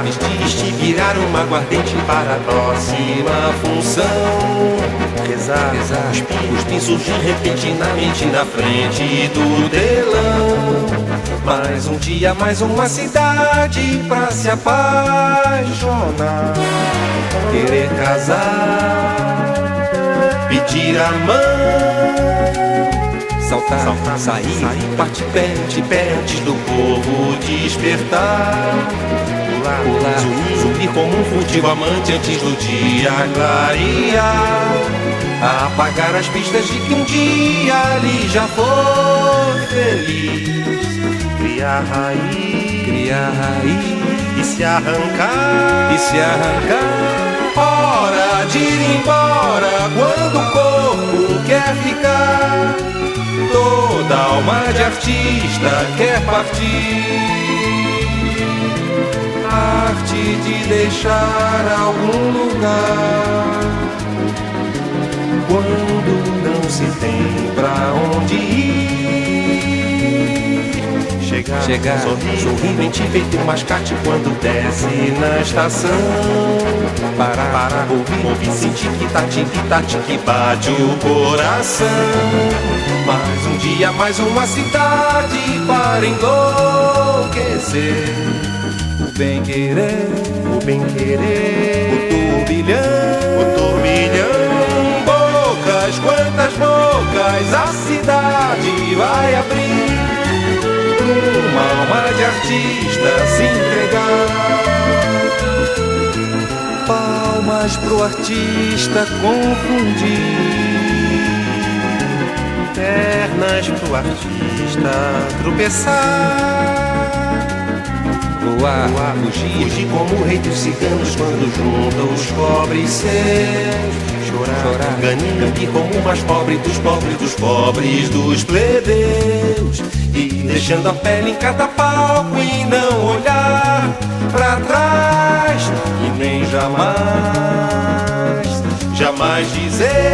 vestir, virar uma aguardente para a próxima função. Rezar, Cuspir surgir repentinamente na frente do telão. Mais um dia, mais uma cidade pra se apaixonar. Querer casar, pedir a mão, saltar, sair, partir pé antes do povo despertar. Pular, subir como um furtivo amante antes do dia clarear. Apagar as pistas de que um dia ali já foi feliz. Criar raiz e se arrancar. Hora de ir embora quando o corpo quer ficar. Toda alma de artista quer partir. Arte de deixar algum lugar. Quando não se tem pra onde ir. Chegar, sorridente feito um mascate quando desce na estação. Parar, ouvir, sentir que bate o coração. Mais um dia, mais uma cidade para enlouquecer. O bem querer, o turbilhão. Bocas, quantas bocas a cidade vai abrir. Uma alma de artista se entregar. Palmas pro artista confundir. Pernas pro artista tropeçar. Voar, fugir como o rei dos ciganos quando junta os pobres seus. Chorar, ganir como o mais pobre dos plebeus. E deixando a pele em cada palco e não olhar pra trás. E nem jamais dizer